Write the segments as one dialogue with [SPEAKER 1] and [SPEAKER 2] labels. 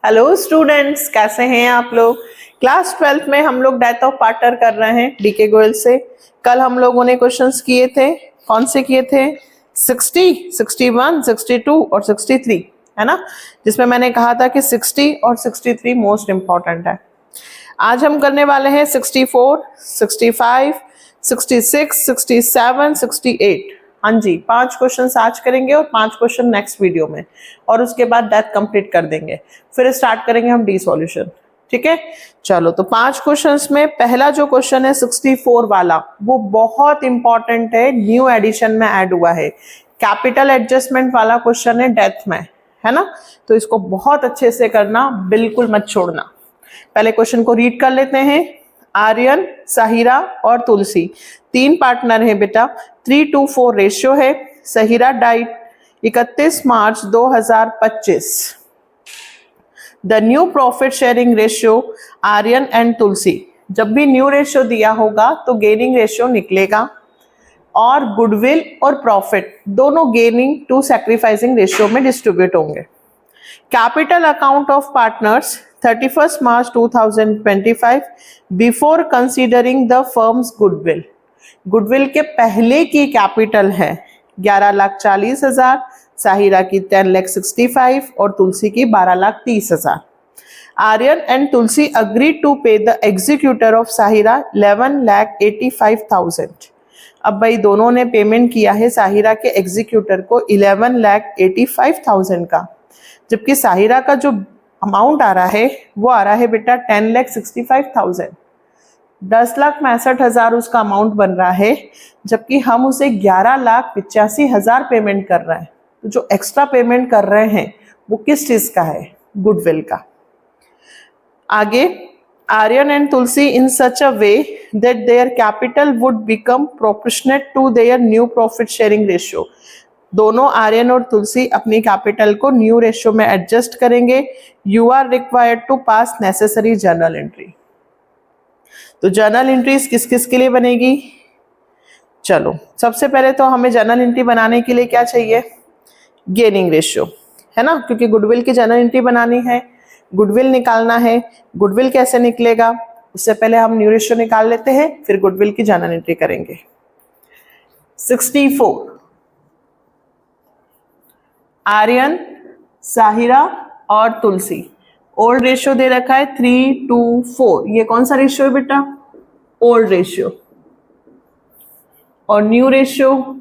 [SPEAKER 1] Hello students, कैसे हैं आप लोग। क्लास 12th में हम लोग डेथ ऑफ पार्टनर कर रहे हैं डीके गोयल से। कल हम लोगों ने क्वेश्चंस किए थे, कौन से किए थे? 60, 61, 62 और 63, है ना, जिसमें मैंने कहा था कि 60 और 63 मोस्ट इंपॉर्टेंट है। आज हम करने वाले हैं 64, 65, 66, 67, 68। हाँ जी, 5 क्वेश्चंस आज करेंगे और 5 क्वेश्चन नेक्स्ट वीडियो में, और उसके बाद डेथ कंप्लीट कर देंगे। फिर स्टार्ट करेंगे हम डी सॉल्यूशन। ठीक है, चलो। तो 5 क्वेश्चंस में पहला जो क्वेश्चन है 64 वाला, वो बहुत इंपॉर्टेंट है, न्यू एडिशन में ऐड हुआ है। कैपिटल एडजस्टमेंट वाला क्वेश्चन है डेथ में, है ना। तो इसको बहुत अच्छे से करना, बिल्कुल मत छोड़ना। पहले क्वेश्चन को रीड कर लेते हैं। आर्यन, साहिरा और तुलसी 3 पार्टनर है बेटा। 3:4 रेशियो है। Sahira died 31 March 2025। The new profit sharing ratio Aryan and Tulsi. जब भी न्यू रेशियो दिया होगा तो गेनिंग रेशियो निकलेगा, और गुडविल और प्रॉफिट दोनों गेनिंग टू सैक्रिफाइसिंग रेशियो में डिस्ट्रीब्यूट होंगे। Capital account of partners 31 March 2025 before considering the firms goodwill. Goodwill के पहले की कैपिटल है 11,40,000, साहिरा की 10,65,000 और तुलसी की 12,30,000। Aryan and Tulsi agree to pay the executor of Sahira 11,85,000। अब भाई दोनों ने पेमेंट किया है साहिरा के एग्जीक्यूटर को 11,85,000 का, जबकि साहिरा का जो अमाउंट आ रहा है वो आ रहा है बेटा 10,65,000। 10,65,000 उसका अमाउंट बन रहा है, जबकि हम उसे 11,85,000 पेमेंट कर रहे हैं। तो जो एक्स्ट्रा पेमेंट कर रहे हैं वो किस चीज का है? गुडविल का। आगे, Aryan and Tulsi in such a way that their capital would become proportionate to their new profit sharing ratio. दोनों आर्यन और तुलसी अपनी कैपिटल को न्यू रेशियो में एडजस्ट करेंगे। You are required to pass necessary journal entry. तो जर्नल एंट्रीज किस किस के लिए बनेगी? चलो, सबसे पहले तो हमें जर्नल एंट्री बनाने के लिए क्या चाहिए? गेनिंग रेशियो, है ना, क्योंकि गुडविल की जर्नल एंट्री बनानी है, गुडविल निकालना है। गुडविल कैसे निकलेगा? उससे पहले हम न्यू रेशियो निकाल लेते हैं, फिर गुडविल की जर्नल एंट्री करेंगे। 64, आर्यन, साहिरा और तुलसी। ओल्ड रेशियो दे रखा है 3:4। ये कौन सा रेशियो है बेटा? Old ratio. और न्यू रेशियो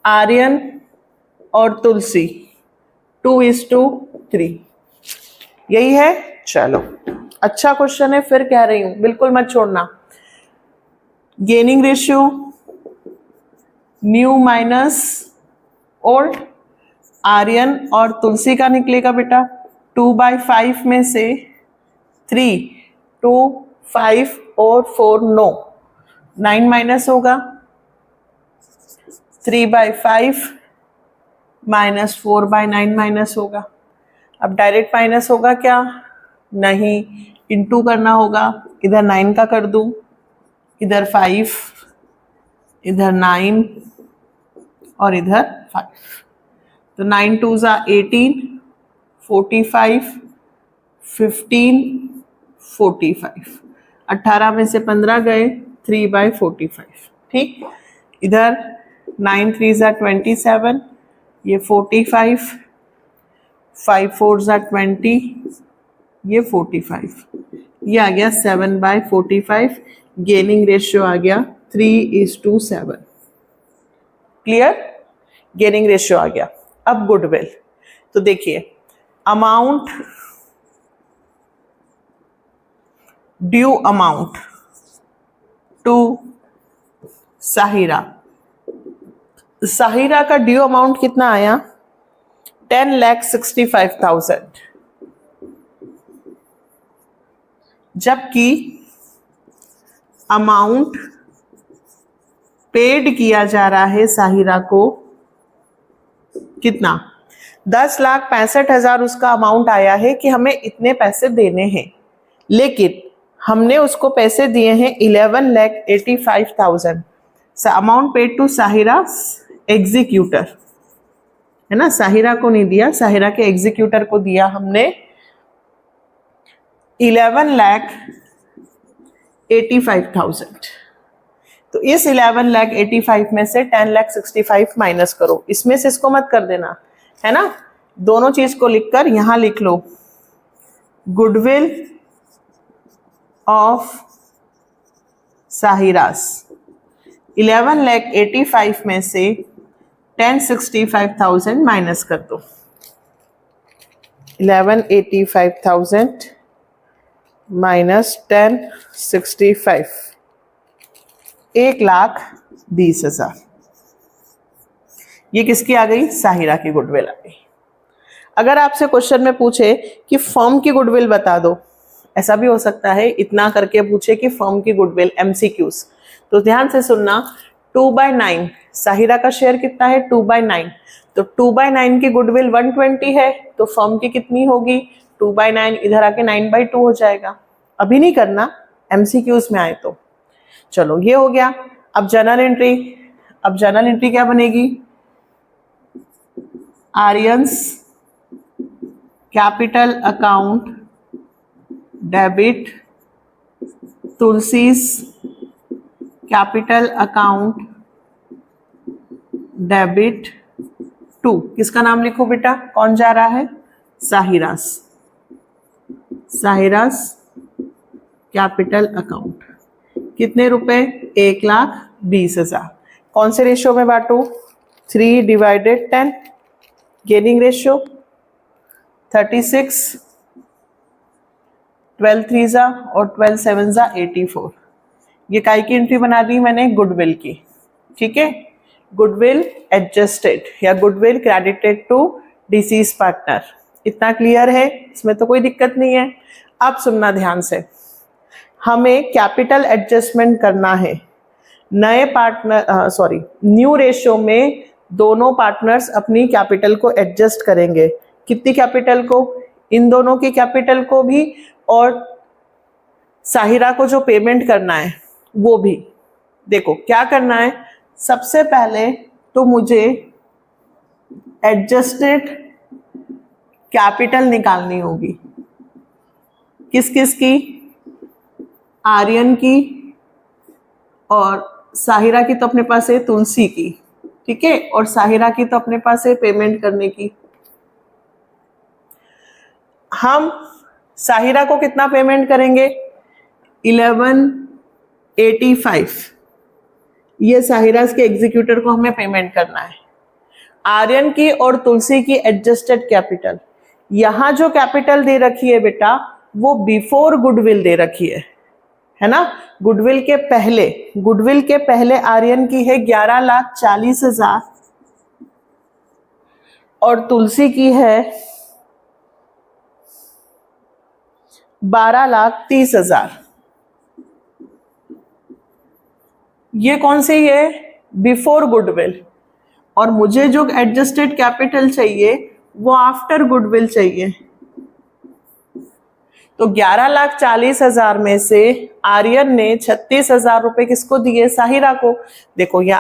[SPEAKER 1] आर्यन और तुलसी 2:3। यही है। चलो, अच्छा क्वेश्चन है, फिर कह रही हूं बिल्कुल मत छोड़ना। Gaining ratio new minus old, Aryan और तुलसी का निकलेगा बेटा 2/5 में से 3, 2, 5 और 4 9, 9 माइनस होगा। 3/5 माइनस 4/9 माइनस होगा। अब डायरेक्ट माइनस होगा क्या? नहीं, इनटू करना होगा। इधर 9 का कर दूं, इधर 5, इधर 9 और इधर 5। तो 9 2 ज़ा 18, 45, 15, 45। 18 में से 15 गए, 3/45। ठीक, इधर 9 3 ज़ा 27, ये 45, 5 4 ज़ा 20, ये 45। ये आ गया 7/45। गेनिंग रेशियो आ गया 3:7। क्लियर? गेनिंग रेशियो आ गया। अब गुडविल, तो देखिए, amount, due amount to Sahira. Sahira का ड्यू अमाउंट कितना आया? 10,65,000, जबकि अमाउंट पेड किया जा रहा है साहिरा को कितना? 10,65,000 उसका अमाउंट आया है कि हमें इतने पैसे देने हैं, लेकिन हमने उसको पैसे दिए हैं 11,85,000। Amount paid to Sahira executor. है ना, साहिरा को नहीं दिया, साहिरा के एग्जीक्यूटर को दिया हमने 11,85,000। तो इस 11,85,000 में से 10,65,000 माइनस करो, इसमें से इसको मत कर देना, है ना। दोनों चीज को लिखकर यहां लिख लो, गुडविल ऑफ साहिरास। 11,85,000 में से 10,65,000 माइनस कर दो। 11,85,000 माइनस 10,65, 1,20,000। ये किसकी आ गई? साहिरा की गुडविल आ गई। अगर आपसे क्वेश्चन में पूछे कि फर्म की गुडविल बता दो, ऐसा भी हो सकता है इतना करके पूछे कि फर्म की गुडविल, एमसीक्यूज, तो ध्यान से सुनना। 2/9 साहिरा का शेयर कितना है? 2/9। तो 2/9 की गुडविल 120 है, तो फर्म की कितनी होगी? 2/9, इधर आके 9/2 हो जाएगा। अभी नहीं करना, एमसीक्यूज में आए तो। चलो ये हो गया। अब जर्नल एंट्री, अब जर्नल एंट्री क्या बनेगी? Aryan's capital account debit, Tulsi's capital account debit to, किसका नाम लिखो बेटा? कौन जा रहा है? साहिरास। साहिरास कैपिटल अकाउंट, कितने रुपए? 1,20,000। कौन से रेशियो में बांटू? 3/10। गेनिंग रेशियो 36, 12 3 और 12 7 84। ये काय की एंट्री बना दी मैंने? गुडविल की। ठीक है, गुडविल एडजस्टेड या goodwill credited to deceased partner. इतना क्लियर है, इसमें तो कोई दिक्कत नहीं है। अब सुनना ध्यान से, हमें कैपिटल एडजस्टमेंट करना है। नए पार्टनर न्यू रेशियो में दोनों पार्टनर्स अपनी कैपिटल को एडजस्ट करेंगे। कितनी कैपिटल को? इन दोनों की कैपिटल को भी, और साहिरा को जो पेमेंट करना है वो भी। देखो क्या करना है, सबसे पहले तो मुझे एडजस्टेड कैपिटल निकालनी होगी। किस किस की? आर्यन की, और साहिरा की तो अपने पास है तुलसी की, ठीक है, और साहिरा की तो अपने पास है पेमेंट करने की। हम साहिरा को कितना पेमेंट करेंगे? 11,85। ये साहिरास के एग्जीक्यूटर को हमें पेमेंट करना है। आर्यन की और तुलसी की एडजस्टेड कैपिटल, यहां जो कैपिटल दे रखी है बेटा वो बिफोर गुडविल दे रखी है ना। गुडविल के पहले आर्यन की है 11,40,000 और तुलसी की है 12,30,000। ये कौन सी है? Before goodwill. और मुझे जो एडजस्टेड कैपिटल चाहिए वो आफ्टर गुडविल चाहिए। तो 11,40,000 में से आर्यन ने 36,000 रुपए किसको दिए? साहिरा को। देखो यह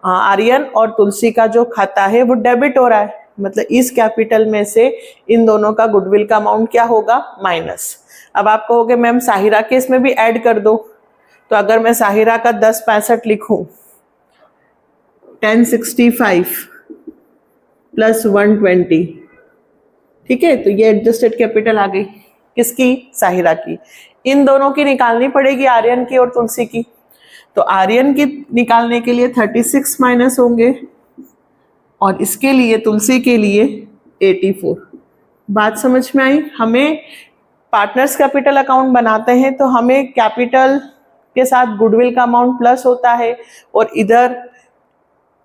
[SPEAKER 1] आर्यन और तुलसी का जो खाता है वो डेबिट हो रहा है, मतलब इस कैपिटल में से इन दोनों का गुडविल का अमाउंट क्या होगा? माइनस। अब आप कहोगे मैम साहिरा के इसमें भी ऐड कर दो, तो अगर मैं साहिरा का 10,65 लिखूं, 10,65 प्लस 120, ठीक है, तो ये एडजस्टेड कैपिटल आ गई। किसकी? साहिरा की। इन दोनों की निकालनी पड़ेगी, आर्यन की और तुलसी की। तो आर्यन की निकालने के लिए 36 माइनस होंगे और इसके लिए तुलसी के लिए 84। बात समझ में आई? हमें पार्टनर्स कैपिटल अकाउंट बनाते हैं तो हमें कैपिटल के साथ गुडविल का अमाउंट प्लस होता है और इधर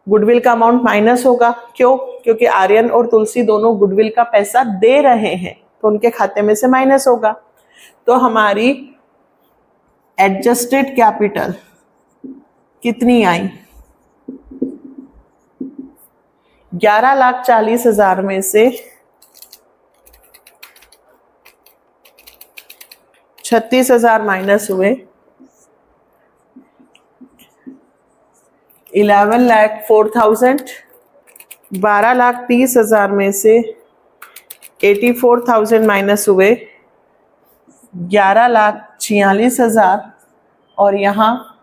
[SPEAKER 1] गुडविल का अमाउंट माइनस होगा। क्यों? क्योंकि आर्यन और तुलसी दोनों गुडविल का पैसा दे रहे हैं तो उनके खाते में से माइनस होगा। तो हमारी एडजस्टेड कैपिटल कितनी आई? 11,40,000 में से 36,000 माइनस हुए, 11,04,000 12,30,000 में से 84,000 माइनस हुए 11,46,000 और यहाँ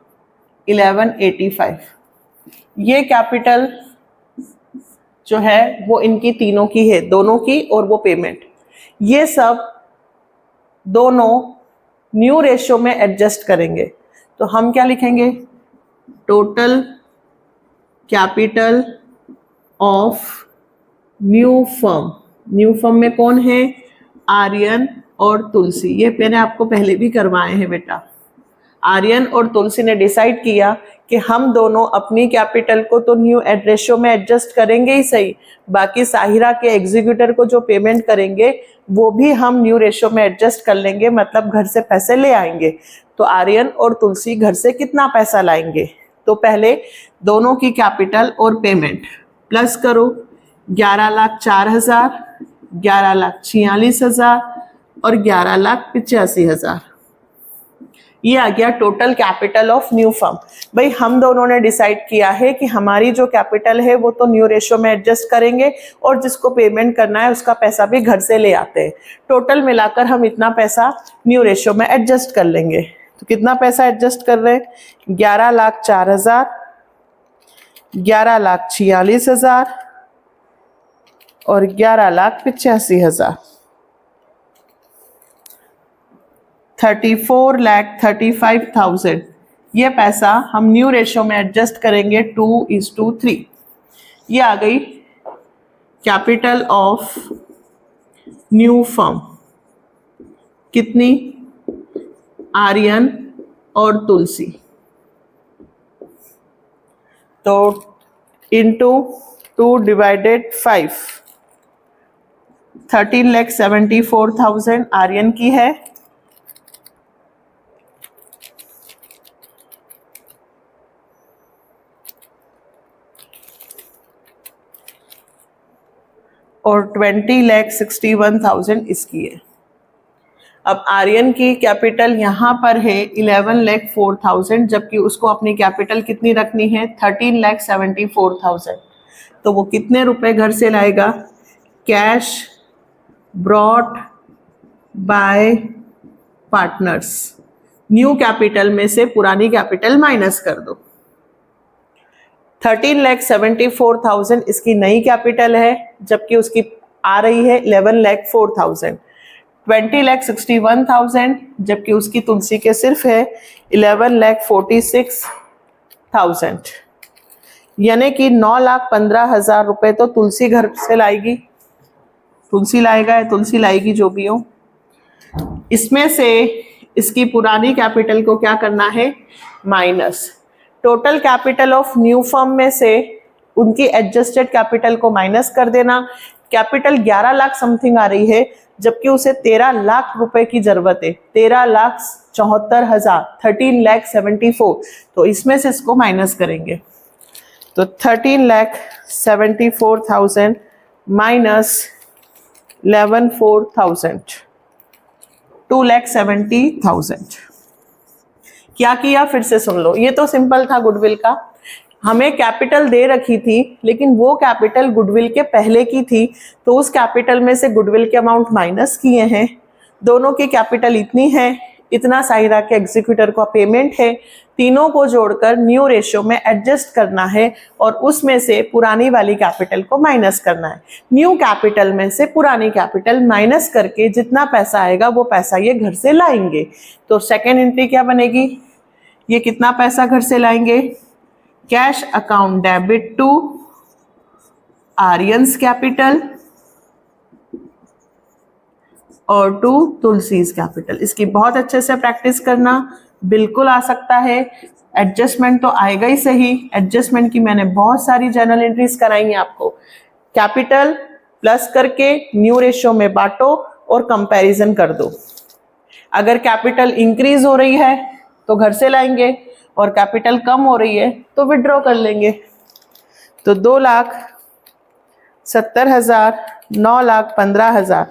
[SPEAKER 1] 1185। ये कैपिटल जो है वो इनकी तीनों की है, दोनों की, और वो पेमेंट, ये सब दोनों न्यू रेशियो में एडजस्ट करेंगे। तो हम क्या लिखेंगे? Total capital of new firm. New firm में कौन है? आर्यन और तुलसी। ये मैंने आपको पहले भी करवाए हैं बेटा। आर्यन और तुलसी ने डिसाइड किया कि हम दोनों अपनी कैपिटल को तो न्यू रेशियो में एडजस्ट करेंगे ही सही, बाकी साहिरा के एग्जीक्यूटर को जो पेमेंट करेंगे वो भी हम न्यू रेशियो में एडजस्ट कर लेंगे, मतलब घर से पैसे ले आएंगे। तो आर्यन और तुलसी घर से कितना पैसा लाएंगे? तो पहले दोनों की कैपिटल और पेमेंट प्लस करो, 11,04,000, 11,46,000 और 11,85,000। ये आ गया total capital of new firm. भाई हम दोनों ने डिसाइड किया है कि हमारी जो कैपिटल है वो तो न्यू रेशियो में एडजस्ट करेंगे और जिसको पेमेंट करना है उसका पैसा भी घर से ले आते हैं। टोटल मिलाकर हम इतना पैसा न्यू रेशियो में एडजस्ट कर लेंगे। तो कितना पैसा एडजस्ट कर रहे हैं? 11,04,000, 11,46,000 और 11,85,000। 34,35,000 ये पैसा हम न्यू रेशियो में एडजस्ट करेंगे 2:3। ये आ गई कैपिटल ऑफ न्यू फर्म। कितनी? आर्यन और तुलसी। तो इंटू 2/5, 13,74,000 आर्यन की है और 20,61,000 इसकी है। अब आर्यन की कैपिटल यहाँ पर है 11,04,000, जबकि उसको अपनी कैपिटल कितनी रखनी है? 13,74,000। तो वो कितने रुपए घर से लाएगा? Cash brought by partners. New capital में से पुरानी कैपिटल माइनस कर दो। 13,74,000 इसकी नई कैपिटल है, जबकि उसकी आ रही है 11,04,000। 20,61,000 जबकि उसकी तुलसी के सिर्फ है 11,46,000। यानी कि 9,15,000 रुपए तो तुलसी घर से लाएगी, तुलसी लाएगा या तुलसी लाएगी, जो भी हो। इसमें से इसकी पुरानी कैपिटल को क्या करना है? Minus. Total capital of new firm में से उनकी एडजस्टेड कैपिटल को माइनस कर देना। कैपिटल 11 लाख समथिंग आ रही है, जबकि उसे 13 लाख रुपए की जरूरत है। 13,74,000, 13,74,000। तो इसमें से इसको माइनस करेंगे। तो 13,74,000 माइनस 11,04,000, 2,70,000। क्या किया? फिर से सुन लो। ये तो सिंपल था गुडविल का। हमें कैपिटल दे रखी थी, लेकिन वो कैपिटल गुडविल के पहले की थी, तो उस कैपिटल में से गुडविल के अमाउंट माइनस किए हैं। दोनों की कैपिटल इतनी है, इतना साहिरा के एग्जीक्यूटर का पेमेंट है। तीनों को जोड़कर न्यू रेशियो में एडजस्ट करना है और उसमें से पुरानी वाली कैपिटल को माइनस करना है। न्यू कैपिटल में से पुरानी कैपिटल माइनस करके जितना पैसा आएगा वो पैसा ये घर से लाएंगे। तो सेकेंड एंट्री क्या बनेगी? ये कितना पैसा घर से लाएंगे? Cash account debit to Aryan's capital और टू तुलसीज कैपिटल। इसकी बहुत अच्छे से प्रैक्टिस करना, बिल्कुल आ सकता है। एडजस्टमेंट तो आएगा ही सही। एडजस्टमेंट की मैंने बहुत सारी जर्नल एंट्रीज कराई हैं आपको। कैपिटल प्लस करके न्यू रेशियो में बांटो और कंपैरिजन कर दो। अगर कैपिटल इंक्रीज हो रही है तो घर से लाएंगे और कैपिटल कम हो रही है तो विड्रॉ कर लेंगे। तो 2,70,000, 9,15,000,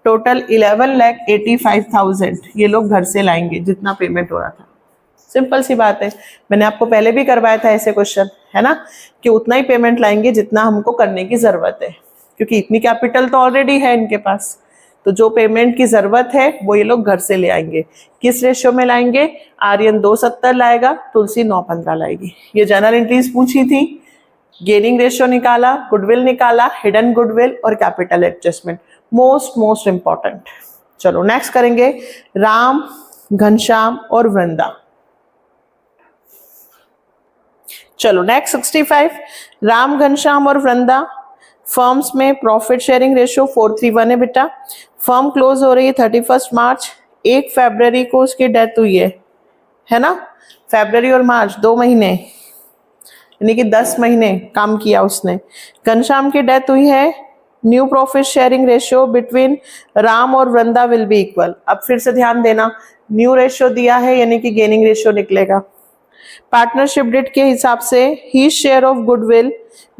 [SPEAKER 1] टोटल 11,85,000 ये लोग घर से लाएंगे, जितना पेमेंट हो रहा था। सिंपल सी बात है, मैंने आपको पहले भी करवाया था ऐसे क्वेश्चन, है ना, कि उतना ही पेमेंट लाएंगे जितना हमको करने की जरूरत है, क्योंकि इतनी कैपिटल तो ऑलरेडी है इनके पास, तो जो पेमेंट की जरूरत है वो ये लोग घर से ले आएंगे। किस रेशियो में लाएंगे? आर्यन 270 लाएगा, तुलसी 915 लाएगी। ये जनरल एंट्रीज पूछी थी, गेनिंग रेशियो निकाला, गुडविल निकाला, हिडन गुडविल और कैपिटल एडजस्टमेंट, मोस्ट इंपॉर्टेंट। चलो नेक्स्ट करेंगे राम, घनश्याम और वृंदा। चलो नेक्स्ट 65, राम, घनश्याम और वृंदा फर्म्स में प्रॉफिट शेयरिंग रेशियो 4:3:1 है बेटा। फर्म क्लोज हो रही है 31 मार्च, 1 फरवरी को उसकी डेथ हुई है ना, फरवरी और मार्च 2 महीने, यानी कि 10 महीने काम किया उसने। घनश्याम की डेथ हुई है, new profit sharing ratio between Ram और वृंदा विल बी इक्वल। अब फिर से ध्यान देना, न्यू रेशियो दिया है यानी कि गेनिंग रेशियो निकलेगा। पार्टनरशिप डेट के हिसाब से ही share of goodwill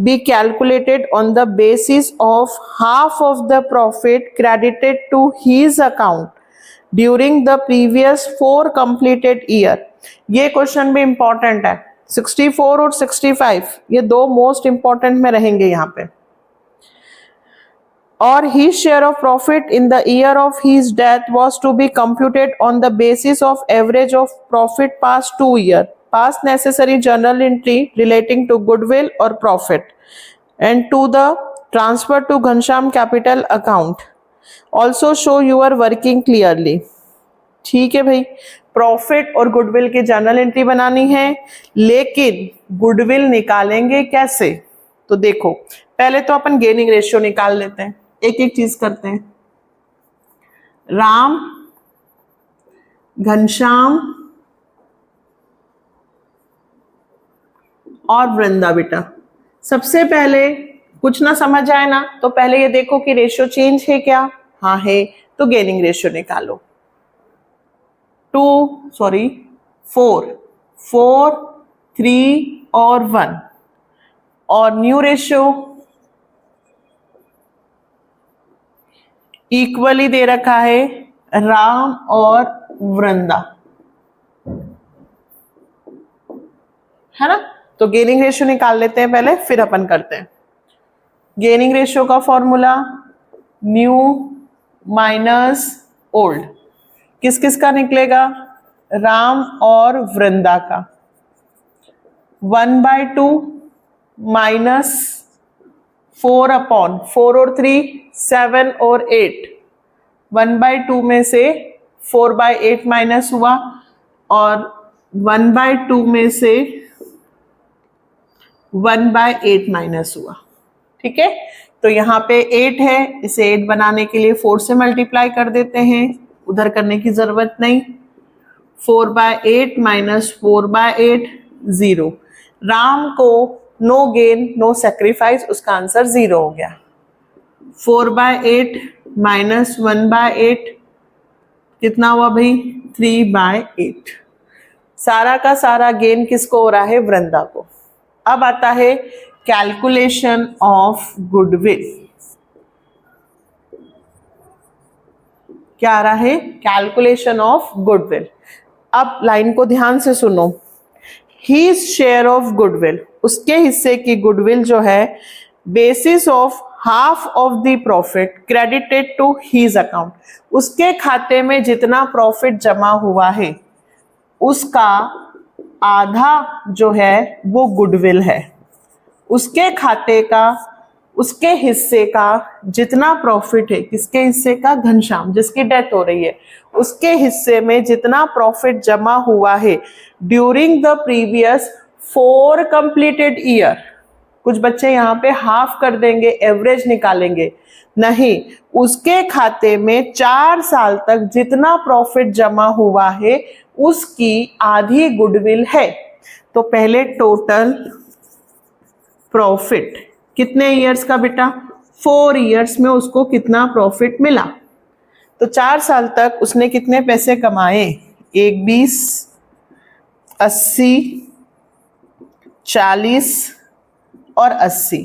[SPEAKER 1] be calculated on the basis of half of the profit credited to his account during the previous 4 completed year. ये क्वेश्चन भी इंपॉर्टेंट है, 64 और 65 ये 2 मोस्ट इंपॉर्टेंट में रहेंगे यहाँ पे। और his share of profit in the year of his death was to be computed on the basis of average of profit past 2 years, past necessary journal entry relating to goodwill or profit, and to the transfer to Ghanshyam capital account. Also show your working clearly. ठीक है भाई, profit और goodwill की journal entry बनानी है, लेकिन goodwill निकालेंगे कैसे? तो देखो, पहले तो अपन गेनिंग रेशियो निकाल लेते हैं, एक एक चीज करते हैं। राम, घनश्याम और वृंदा बेटा, सबसे पहले कुछ ना समझ आए ना तो पहले ये देखो कि रेशियो चेंज है क्या, हाँ है, तो गेनिंग रेशियो निकालो। 4, 3 और 1, और न्यू रेशियो इक्वली दे रखा है राम और वृंदा, है ना। तो गेनिंग रेशियो निकाल लेते हैं पहले, फिर अपन करते हैं। गेनिंग रेशियो का फॉर्मूला न्यू माइनस ओल्ड, किस किस का निकलेगा? राम और वृंदा का। 1/2 माइनस 4/4 और 3 7 और 8, 1/2 में से 4/8 माइनस हुआ और 1/2 में से 1/8 माइनस हुआ, ठीक है। तो यहाँ पे 8 है, इसे 8 बनाने के लिए 4 से मल्टीप्लाई कर देते हैं, उधर करने की जरूरत नहीं। 4/8 माइनस 4/8 0। राम को नो गेन नो सेक्रीफाइस, उसका आंसर 0 हो गया। 4/8 माइनस 1/8 कितना हुआ भाई? 3/8। सारा का सारा गेन किसको हो रहा है? वृंदा को। अब आता है कैलकुलेशन ऑफ गुडविल। क्या आ रहा है? Calculation of goodwill. अब लाइन को ध्यान से सुनो। His शेयर ऑफ गुडविल, उसके हिस्से की गुडविल जो है, basis of half of the profit credited to his account, उसके खाते में जितना प्रॉफिट जमा हुआ है उसका आधा जो है वो गुडविल है। उसके खाते का, उसके हिस्से का जितना प्रॉफिट है, किसके हिस्से का? घनश्याम, जिसकी डेथ हो रही है, उसके हिस्से में जितना प्रॉफिट जमा हुआ है during the previous 4 completed year. कुछ बच्चे यहाँ पे हाफ कर देंगे, एवरेज निकालेंगे, नहीं, उसके खाते में 4 साल तक जितना प्रॉफिट जमा हुआ है उसकी आधी गुडविल है। तो पहले टोटल प्रॉफिट कितने ईयर्स का बेटा? 4 ईयर्स में उसको कितना प्रॉफिट मिला? तो 4 साल तक उसने कितने पैसे कमाए? 1 20, 80, 40 और 80।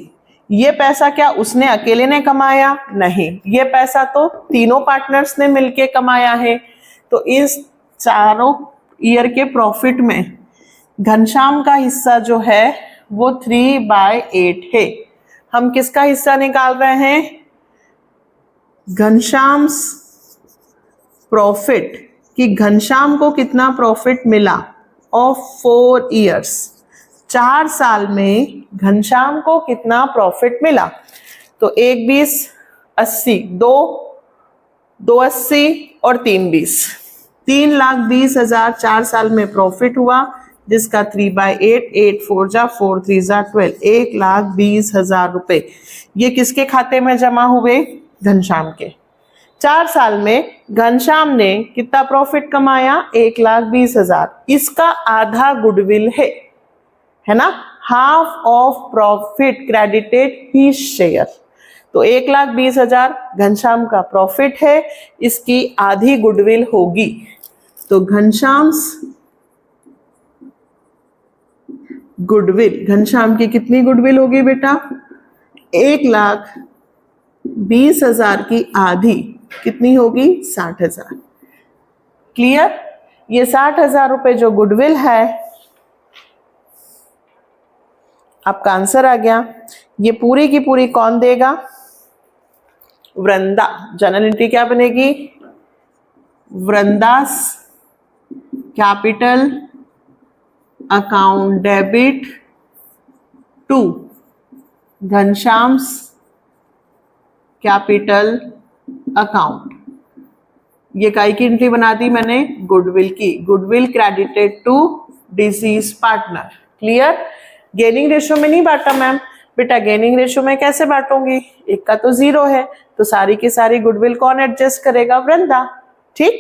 [SPEAKER 1] ये पैसा क्या उसने अकेले ने कमाया? नहीं, ये पैसा तो तीनों पार्टनर्स ने मिलके कमाया है। तो इस चारों ईयर के प्रॉफिट में घनश्याम का हिस्सा जो है वो 3/8 है। हम किसका हिस्सा निकाल रहे हैं? घनश्याम प्रॉफिट कि घनश्याम को कितना प्रॉफिट मिला ऑफ 4 इयर्स, 4 साल में घनश्याम को कितना प्रॉफिट मिला। तो 1 20 80, 2 80 और 3 20, 3,20,000 4 साल में प्रॉफिट हुआ, जिसका 3/8, 8 4 जा 4 3 जा 12, 1,20,000 रुपए ये किसके खाते में जमा हुए? घनश्याम के। 4 साल में घनश्याम ने कितना प्रॉफिट कमाया? 1,20,000। इसका आधा गुडविल है ना, half of profit credited his share. तो 1,20,000 घनश्याम का प्रॉफिट है, इसकी आधी गुडविल होगी। तो घनश्याम गुडविल, घनश्याम की कितनी गुडविल होगी बेटा? 1,20,000 की आधी कितनी होगी? 60,000। क्लियर? ये 60,000 रुपए जो गुडविल है, आपका आंसर आ गया। ये पूरी की पूरी कौन देगा? वृंदा। जनरल एंट्री क्या बनेगी? Vrinda's capital account debit to Ghanshyam's capital account. ये काई की एंट्री बना दी मैंने? गुडविल की। Goodwill credited to deceased partner. Clear? Gaining ratio में नहीं बांटा मैम। बेटा गेनिंग रेशियो में कैसे बांटूंगी? एक का तो 0 है, तो सारी की सारी गुडविल कौन एडजस्ट करेगा? वृंदा। ठीक,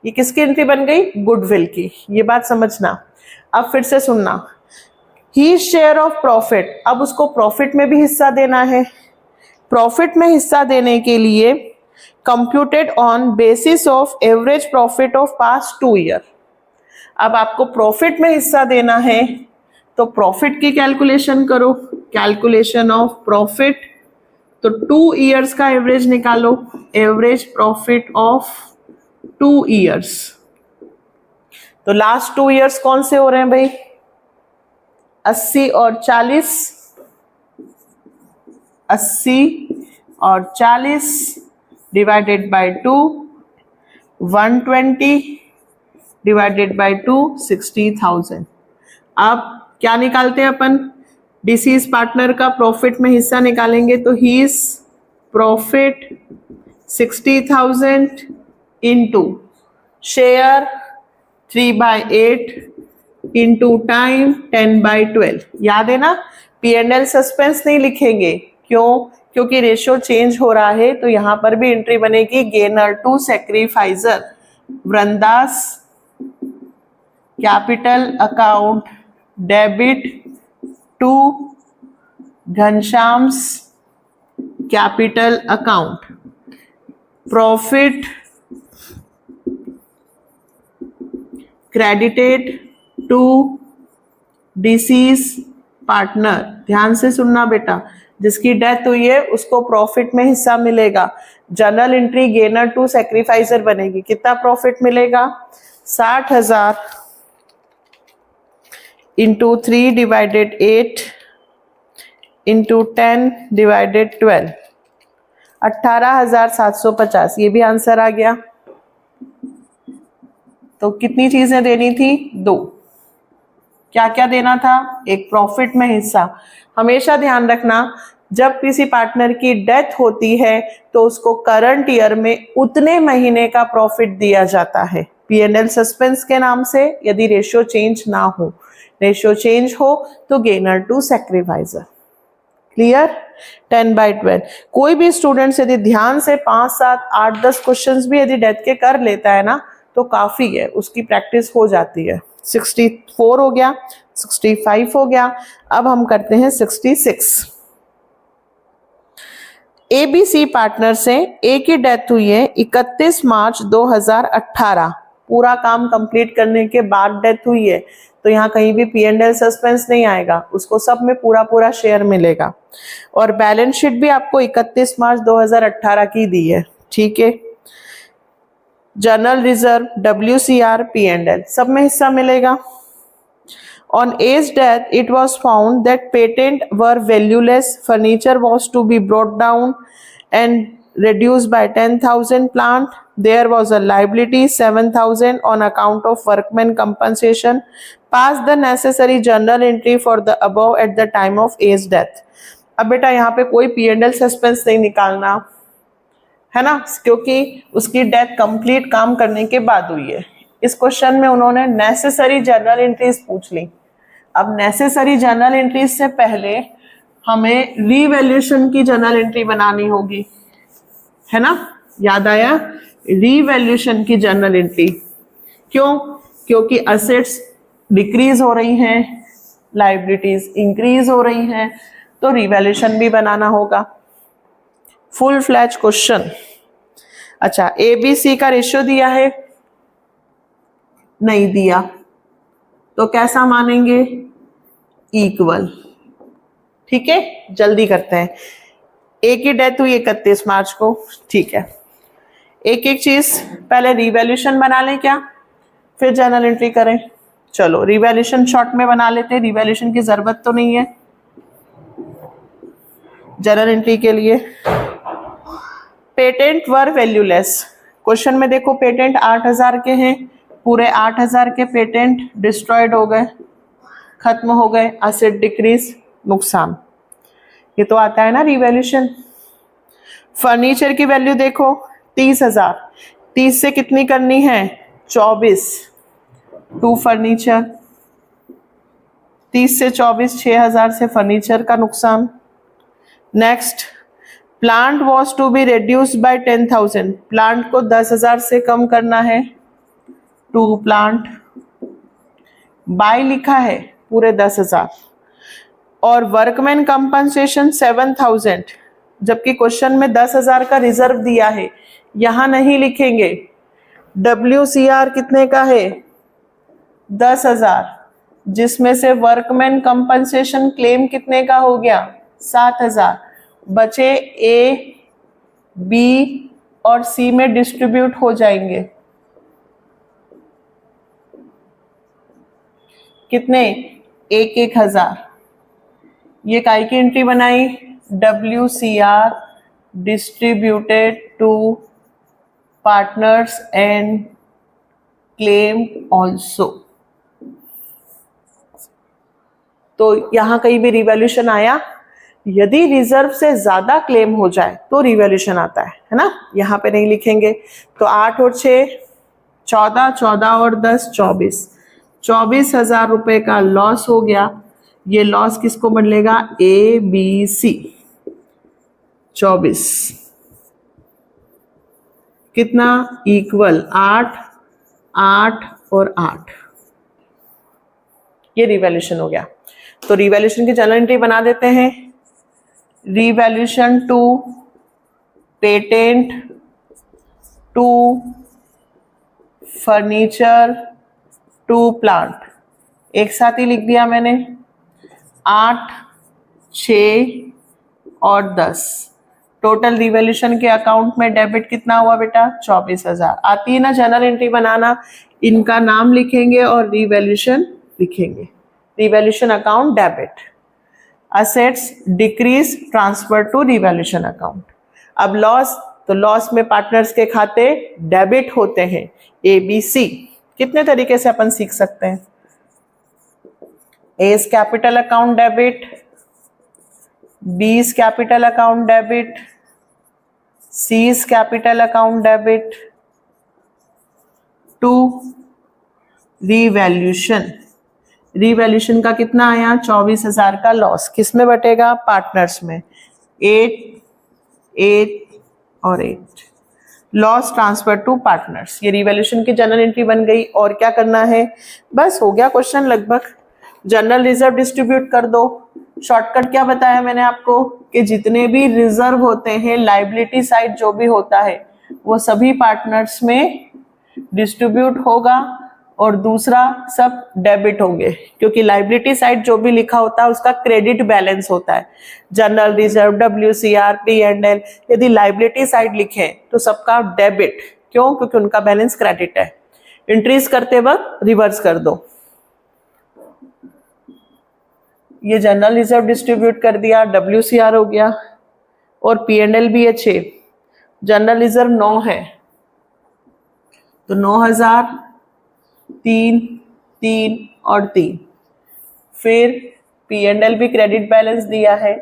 [SPEAKER 1] ये किसकी एंट्री बन गई? गुडविल की। ये बात समझना। अब फिर से सुनना, ही शेयर ऑफ प्रॉफिट, अब उसको प्रॉफिट में भी हिस्सा देना है। प्रॉफिट में हिस्सा देने के लिए computed on basis of average profit of past 2 year. अब आपको प्रॉफिट में हिस्सा देना है तो प्रॉफिट की कैलकुलेशन करो, कैलकुलेशन ऑफ प्रॉफिट। तो 2 ईयर्स का एवरेज निकालो, एवरेज प्रॉफिट ऑफ 2 ईयर्स। तो लास्ट 2 ईयर्स कौन से हो रहे हैं भाई? 80 और 40, 80 और 40 डिवाइडेड बाय 2, 120 डिवाइडेड बाय 2, 60,000। अब क्या निकालते हैं अपन? डिसीज पार्टनर का प्रॉफिट में हिस्सा निकालेंगे, तो his profit 60,000 into share 3/8 into time 10/12। याद है ना, P&L सस्पेंस नहीं लिखेंगे। क्यों? क्योंकि रेशियो चेंज हो रहा है, तो यहां पर भी एंट्री बनेगी gainer to sacrificer. Vrinda's capital account debit to Ghanshyam's capital account. Profit credited to deceased partner. ध्यान से सुनना बेटा, जिसकी डेथ हुई है उसको प्रॉफिट में हिस्सा मिलेगा। जनरल एंट्री गेनर टू सैक्रिफाइसर बनेगी। कितना प्रॉफिट मिलेगा? 60,000 इंटू 3 डिवाइडेड 8 इंटू 10 डिवाइडेड 12, 18,750। ये भी आंसर आ गया। तो कितनी चीजें देनी थी? 2। क्या क्या देना था? एक प्रॉफिट में हिस्सा। हमेशा ध्यान रखना, जब किसी पार्टनर की डेथ होती है तो उसको करंट ईयर में उतने महीने का प्रॉफिट दिया जाता है P&L सस्पेंस के नाम से, यदि रेशियो चेंज ना हो। रेशियो चेंज हो तो गेनर टू सैक्रिफाइजर। क्लियर? 10/12। कोई भी स्टूडेंट यदि ध्यान से 5 7 8 10 क्वेश्चंस भी यदि डेथ के कर लेता है ना, तो काफी है, उसकी प्रैक्टिस हो जाती है। 64 हो गया, 65 हो गया। अब हम करते हैं 66। ABC पार्टनर से ए की डेथ हुई है 31 मार्च 2018। पूरा काम कंप्लीट करने के बाद डेथ हुई है, तो यहाँ कहीं भी P&L सस्पेंस नहीं आएगा, उसको सब में पूरा पूरा शेयर मिलेगा। और बैलेंस शीट भी आपको 31 मार्च 2018 की दी है। ठीक है, जनरल रिजर्व, WCR, P&L, सब में हिस्सा मिलेगा। On A's death, it was found that patent were valueless. Furniture was to be brought down and reduced by 10,000 plant. There was a liability 7,000 on account of workman compensation. Pass the necessary journal entry for the above at the time of A's death. अब बेटा यहाँ पे कोई P&L suspense नहीं निकालना है ना, क्योंकि उसकी डेथ कंप्लीट काम करने के बाद हुई है। इस क्वेश्चन में उन्होंने नेसेसरी जर्नल एंट्रीज पूछ ली। अब नेसेसरी जर्नल एंट्रीज से पहले हमें रीवैल्यूएशन की जर्नल एंट्री बनानी होगी, है ना, याद आया, रीवैल्यूएशन की जर्नल एंट्री। क्यों? क्योंकि असेट्स डिक्रीज हो रही हैं, लायबिलिटीज इंक्रीज हो रही हैं, तो रीवैल्यूएशन भी बनाना होगा। Full fledge question. अच्छा, ABC का रेशियो दिया है, नहीं दिया, तो कैसा मानेंगे? इक्वल। ठीक है, जल्दी करते हैं। ए की डेथ हुई 31 मार्च को, ठीक है। एक एक चीज पहले रिवैल्यूएशन बना लें क्या, फिर जर्नल एंट्री करें। चलो रिवैल्यूएशन शॉर्ट में बना लेते हैं, रिवैल्यूएशन की जरूरत तो नहीं है जर्नल एंट्री के लिए। पेटेंट वर वैल्यूलेस। क्वेश्चन में देखो पेटेंट 8000 के हैं, पूरे 8000 के पेटेंट डिस्ट्रॉयड हो गए, खत्म हो गए, एसेट डिक्रीज, नुकसान। ये तो आता है ना रिवैल्यूएशन। फर्नीचर की वैल्यू देखो 30,000, 30 से कितनी करनी है? 24, टू फर्नीचर, 30 से 24, 6,000 से फर्नीचर का नुकसान। Next, plant was to be reduced by 10,000, plant को 10,000 से कम करना है, टू प्लांट। बाय लिखा है पूरे 10,000, और वर्कमैन कंपनसेशन 7,000, जबकि क्वेश्चन में 10,000 का रिजर्व दिया है, यहां नहीं लिखेंगे। WCR कितने का है? 10,000, जिसमें से वर्कमैन कंपनसेशन क्लेम कितने का हो गया? 7,000। बचे A, B और C में डिस्ट्रीब्यूट हो जाएंगे। कितने? 1,000। ये काय की एंट्री बनाई? WCR distributed to partners and claim also. तो यहां कहीं भी रिवैल्यूएशन आया, यदि रिजर्व से ज्यादा क्लेम हो जाए तो रिवैल्यूएशन आता है ना, यहां पे नहीं लिखेंगे। तो 8 और 6 14, 14 और 10 24, 24,000 रुपए का लॉस हो गया। ये लॉस किसको बदलेगा? ABC। 24 कितना? इक्वल 8, 8 और 8। ये रिवैल्यूएशन हो गया। तो रिवैल्यूएशन की जर्नल एंट्री बना देते हैं। Revaluation to patent to furniture to plant, एक साथ ही लिख दिया मैंने। 8, 6 और 10, टोटल रिवैल्यूएशन के अकाउंट में डेबिट कितना हुआ बेटा? 24,000। आती है ना जर्नल एंट्री बनाना, इनका नाम लिखेंगे और रिवैल्यूएशन लिखेंगे। Revaluation account debit, assets decrease, transfer to revaluation account. अब लॉस, तो लॉस में पार्टनर्स के खाते डेबिट होते हैं, ABC। कितने तरीके से अपन सीख सकते हैं? A's capital account debit, B's capital account debit, C's capital account debit to revaluation. Revaluation का कितना आया? 24,000 का लॉस, किस में बटेगा? पार्टनर्स में। 8, 8 और 8, लॉस ट्रांसफर टू पार्टनर्स। ये रिवैल्यूएशन की जर्नल एंट्री बन गई। और क्या करना है? बस हो गया क्वेश्चन लगभग। जनरल रिजर्व डिस्ट्रीब्यूट कर दो। शॉर्टकट क्या बताया मैंने आपको कि जितने भी रिजर्व होते हैं, लायबिलिटी साइड जो भी होता है, वो सभी पार्टनर्स में डिस्ट्रीब्यूट होगा और दूसरा सब डेबिट होंगे, क्योंकि लायबिलिटी साइड जो भी लिखा होता है उसका क्रेडिट बैलेंस होता है। जनरल रिजर्व, WCR, P&L, यदि लायबिलिटी साइड लिखें तो सबका डेबिट, क्यों? क्योंकि उनका बैलेंस क्रेडिट है। इंक्रीज करते वक्त रिवर्स कर दो। ये जनरल रिजर्व डिस्ट्रीब्यूट कर दिया, WCR हो गया, और P&L भी है 6, जनरल रिजर्व 9 है, तो 9,000, 3, 3 और 3। फिर P&L भी क्रेडिट बैलेंस दिया है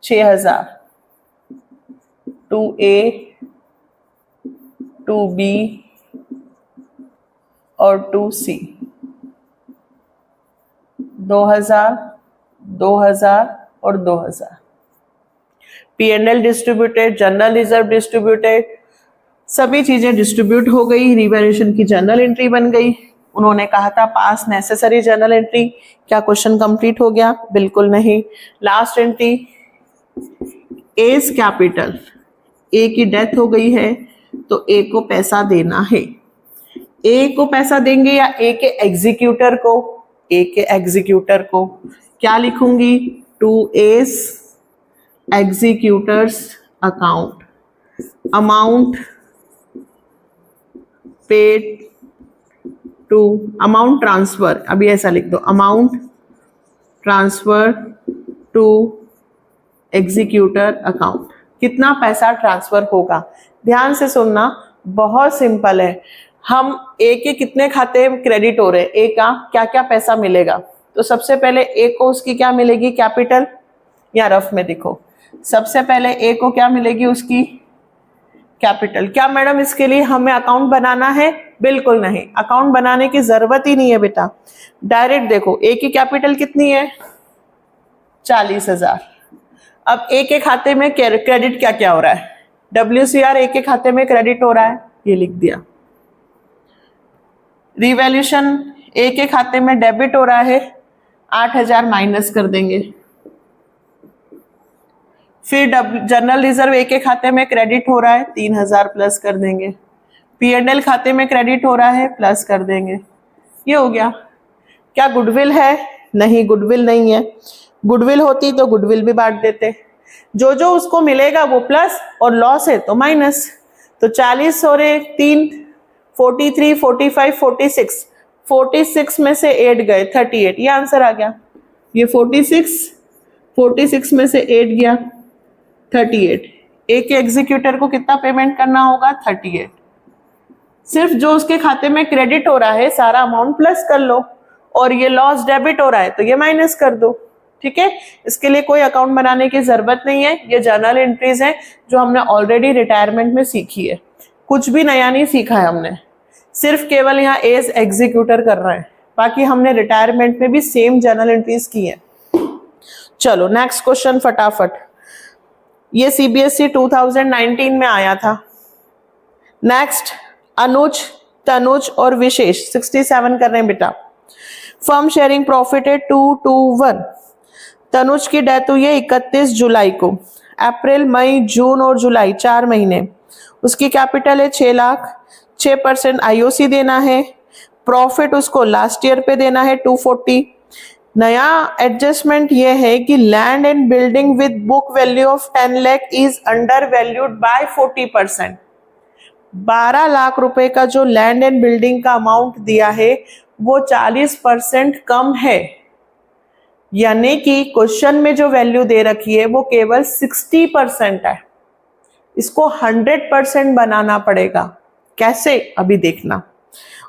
[SPEAKER 1] 6,000, 2A, 2B और 2C, 2,000, 2,000 और 2,000। P&L distributed, general reserve distributed, सभी चीजें डिस्ट्रीब्यूट हो गई, रिवैल्यूएशन की जनरल एंट्री बन गई। उन्होंने कहा था पास नेसेसरी जनरल एंट्री, क्या क्वेश्चन कंप्लीट हो गया? बिल्कुल नहीं। लास्ट एंट्री, एज कैपिटल, ए की डेथ हो गई है तो ए को पैसा देना है। ए को पैसा देंगे या ए के एग्जीक्यूटर को? ए के एग्जीक्यूटर को। क्या लिखूंगी? To as executors account, amount paid to, amount transfer, अभी ऐसा लिख दो, amount transfer to executor account. कितना पैसा ट्रांसफर होगा? ध्यान से सुनना, बहुत सिंपल है। हम ए के कितने खाते क्रेडिट हो रहे हैं, ए का क्या क्या पैसा मिलेगा? तो सबसे पहले ए को उसकी क्या मिलेगी? कैपिटल, या रफ में देखो, सबसे पहले ए को क्या मिलेगी? उसकी कैपिटल। क्या मैडम इसके लिए हमें अकाउंट बनाना है? बिल्कुल नहीं, अकाउंट बनाने की जरूरत ही नहीं है बेटा। डायरेक्ट देखो, ए की कैपिटल कितनी है? 40,000। अब ए के खाते में क्रेडिट क्या क्या हो रहा है? WCR ए के खाते में क्रेडिट हो रहा है, ये लिख दिया। रिवैल्यूएशन ए के खाते में डेबिट हो रहा है, 8,000 माइनस कर देंगे। फिर जनरल रिजर्व ए के खाते में क्रेडिट हो रहा है, 3,000 प्लस कर देंगे। P&L खाते में क्रेडिट हो रहा है, प्लस कर देंगे। ये हो गया। क्या गुडविल है? नहीं, गुडविल नहीं है। गुडविल होती तो गुडविल भी बांट देते। जो जो उसको मिलेगा वो प्लस, और लॉस है तो माइनस। तो 40 और 3, 43, 45, 46, 46 में से 8 गए, 38, ये आंसर आ गया। ये 46 में से 8 गया, 38। ए के एग्जीक्यूटर को कितना पेमेंट करना होगा? 38। सिर्फ जो उसके खाते में क्रेडिट हो रहा है सारा अमाउंट प्लस कर लो, और ये लॉस डेबिट हो रहा है तो ये माइनस कर दो। ठीक है, इसके लिए कोई अकाउंट बनाने की जरूरत नहीं है। ये जर्नल एंट्रीज हैं जो हमने ऑलरेडी रिटायरमेंट में सीखी है, कुछ भी नया नहीं सीखा है हमने, सिर्फ केवल यहाँ एज एग्जीक्यूटर कर रहे हैं। बाकी हमने रिटायरमेंट में भी सेम जर्नल एंट्रीज की है। चलो नेक्स्ट क्वेश्चन फटाफट। ये CBSE 2019 में आया था। नेक्स्ट, अनुज, तनुज और विशेष 67 कर रहे हैं बेटा। फर्म शेयरिंग प्रॉफिट है 221। तनुज की डेथ हुई है 31 जुलाई को। अप्रैल, मई, जून और जुलाई 4 महीने। उसकी कैपिटल है 6 लाख। 6% IOC देना है। प्रॉफिट उसको लास्ट ईयर पे देना है 240। नया एडजस्टमेंट ये है कि land and building with book value of 10 lakh is under valued bye 40%। 12 lakh रुपए का जो लैंड एंड बिल्डिंग का अमाउंट दिया है वो 40% कम है, यानी कि क्वेश्चन में जो वैल्यू दे रखी है वो केवल 60% है। इसको 100% बनाना पड़ेगा। कैसे? अभी देखना।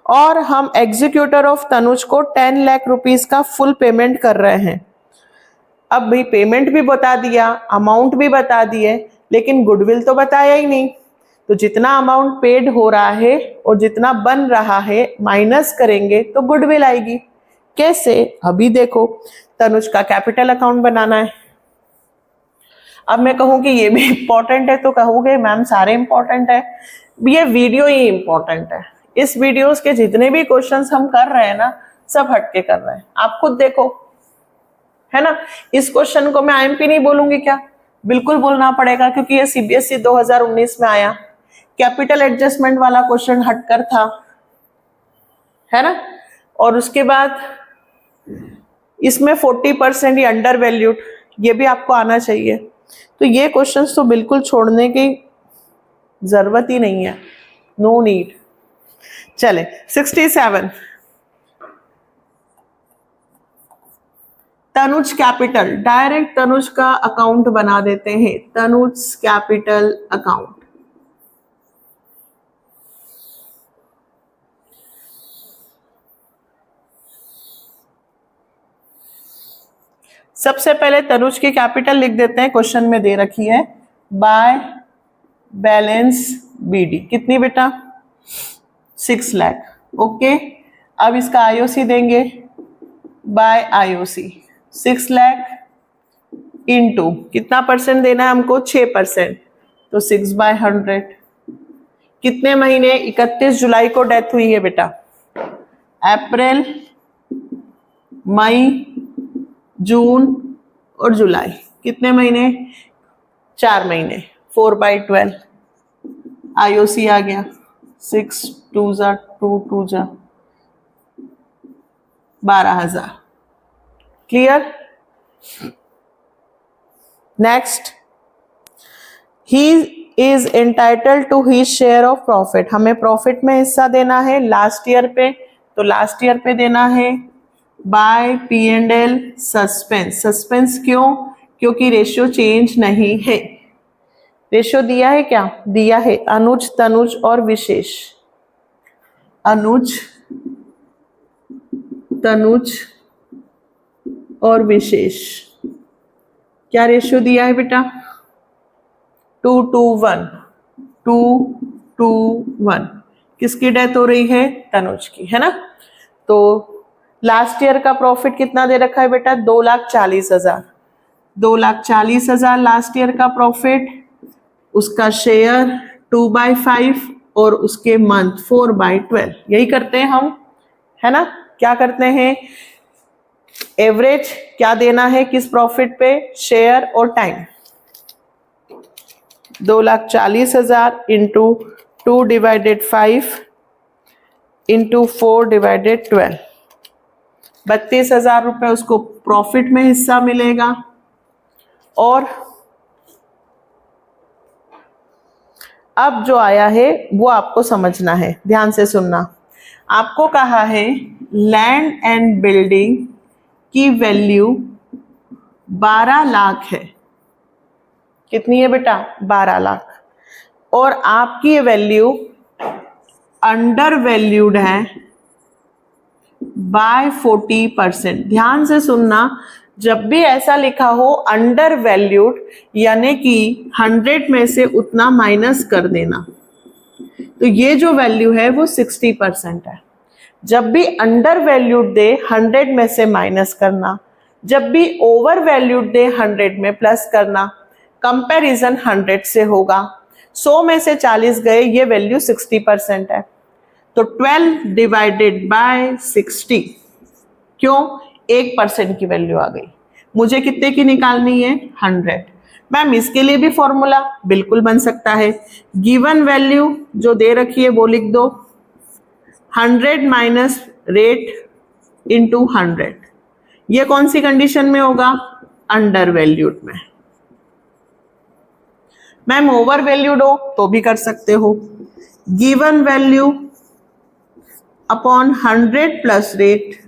[SPEAKER 1] और हम एग्जीक्यूटर ऑफ तनुज को 10 लाख रुपीस का फुल पेमेंट कर रहे हैं। अब भाई पेमेंट भी बता दिया, अमाउंट भी बता दिए, लेकिन गुडविल तो बताया ही नहीं। तो जितना अमाउंट पेड हो रहा है और जितना बन रहा है माइनस करेंगे तो गुडविल आएगी। कैसे? अभी देखो, तनुज का कैपिटल अकाउंट बनाना है। अब मैं कहूँ कि ये भी इंपॉर्टेंट है तो कहोगे मैम सारे इंपॉर्टेंट है। ये वीडियो ही इंपॉर्टेंट है। इस वीडियोस के जितने भी क्वेश्चंस हम कर रहे हैं ना, सब हटके कर रहे हैं। आप खुद देखो, है ना। इस क्वेश्चन को मैं IMP नहीं बोलूंगी क्या? बिल्कुल बोलना पड़ेगा, क्योंकि ये CBSE 2019 में आया। कैपिटल एडजस्टमेंट वाला क्वेश्चन हटकर था, है ना। और उसके बाद इसमें 40% ही अंडर वैल्यूड, ये भी आपको आना चाहिए। तो ये क्वेश्चंस तो बिल्कुल छोड़ने की जरूरत ही नहीं है। No need. चले 67, तनुज कैपिटल, डायरेक्ट तनुज का अकाउंट बना देते हैं, तनुज कैपिटल अकाउंट। सबसे पहले तनुज की कैपिटल लिख देते हैं, क्वेश्चन में दे रखी है बाय बैलेंस बीडी, कितनी बेटा 6 लाख। ओके, अब इसका आईओसी देंगे बाय आईओसी 6 लाख इंटू कितना परसेंट देना है हमको 6%, तो 6/100। कितने महीने, 31 जुलाई को डेथ हुई है बेटा, अप्रैल मई जून और जुलाई, कितने महीने 4 महीने, 4/12। आईओसी आ गया 6 2 2 2 12,000। Clear. Next, he is entitled to his share of profit, हमें प्रॉफिट में हिस्सा देना है लास्ट ईयर पे, तो लास्ट ईयर पे देना है बाय P&L सस्पेंस। सस्पेंस क्यों, क्योंकि रेशियो चेंज नहीं है। रेशियो दिया है क्या, दिया है अनुज तनुज और विशेष, अनुज तनुज और विशेष, क्या रेशियो दिया है बेटा 2:1, 2:1। किसकी डेथ हो रही है, तनुज की, है ना। तो लास्ट ईयर का प्रॉफिट कितना दे रखा है बेटा 2,40,000, 2,40,000 लास्ट ईयर का प्रॉफिट, उसका शेयर 2/5 और उसके मंथ 4/12। यही करते हैं हम, है ना। क्या करते हैं, एवरेज क्या देना है किस प्रॉफिट पे, शेयर और टाइम। 2,40,000 इंटू 2/5 इंटू 4/12, 32,000 रुपए उसको प्रॉफिट में हिस्सा मिलेगा। और अब जो आया है वो आपको समझना है, ध्यान से सुनना। आपको कहा है लैंड एंड बिल्डिंग की वैल्यू 12 लाख है, कितनी है बेटा 12 लाख, और आपकी वैल्यू अंडर वैल्यूड है बाय 40%। ध्यान से सुनना, जब भी ऐसा लिखा हो अंडर वैल्यूड, यानी कि 100 में से उतना माइनस कर देना, तो ये जो वैल्यू है वो 60% है। जब भी अंडर वैल्यूड दे 100 में से माइनस करना, जब भी ओवर वैल्यूड दे 100 में प्लस करना, कंपैरिजन 100 से होगा। 100 में से 40 गए, ये वैल्यू 60% है, तो 12 डिवाइडेड बाय 60, क्यों 1% की वैल्यू आ गई। मुझे कितने की निकालनी है 100। मैम इसके लिए भी फॉर्मूला बिल्कुल बन सकता है, गिवन वैल्यू जो दे रखी है वो लिख दो, 100 माइनस रेट इंटू 100। ये कौन सी कंडीशन में होगा, अंडर वैल्यूड में। मैम ओवर वैल्यूड हो तो भी कर सकते हो, given value upon 100 plus rate.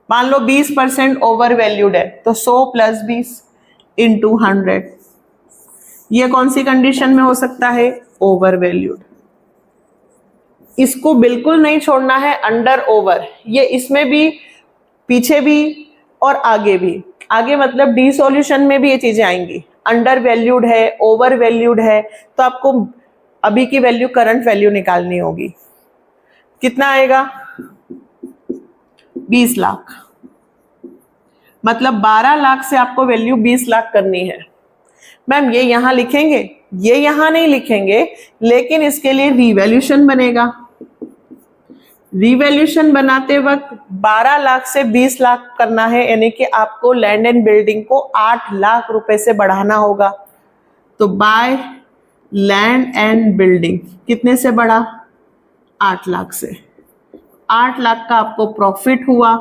[SPEAKER 1] मान लो 20% ओवर वैल्यूड है, तो 100 प्लस 20 इंटू 100। ये कौन सी कंडीशन में हो सकता है, ओवर वैल्यूड। इसको बिल्कुल नहीं छोड़ना है अंडर ओवर, ये इसमें भी, पीछे भी और आगे भी। आगे मतलब डी सॉल्यूशन में भी ये चीजें आएंगी, अंडर वैल्यूड है, ओवर वैल्यूड है, तो आपको अभी की वैल्यू करंट वैल्यू निकालनी होगी। कितना आएगा 20 लाख, मतलब 12 लाख से आपको वैल्यू 20 लाख करनी है। मैम ये यहां लिखेंगे, ये यहां नहीं लिखेंगे, लेकिन इसके लिए रिवैल्यूशन बनेगा। रिवैल्यूशन बनाते वक्त 12 लाख से 20 लाख करना है, यानी कि आपको लैंड एंड बिल्डिंग को 8 लाख रुपए से बढ़ाना होगा। तो बाय लैंड एंड बिल्डिंग कितने से बढ़ा, 8 लाख से। 8 लाख का आपको प्रॉफिट हुआ,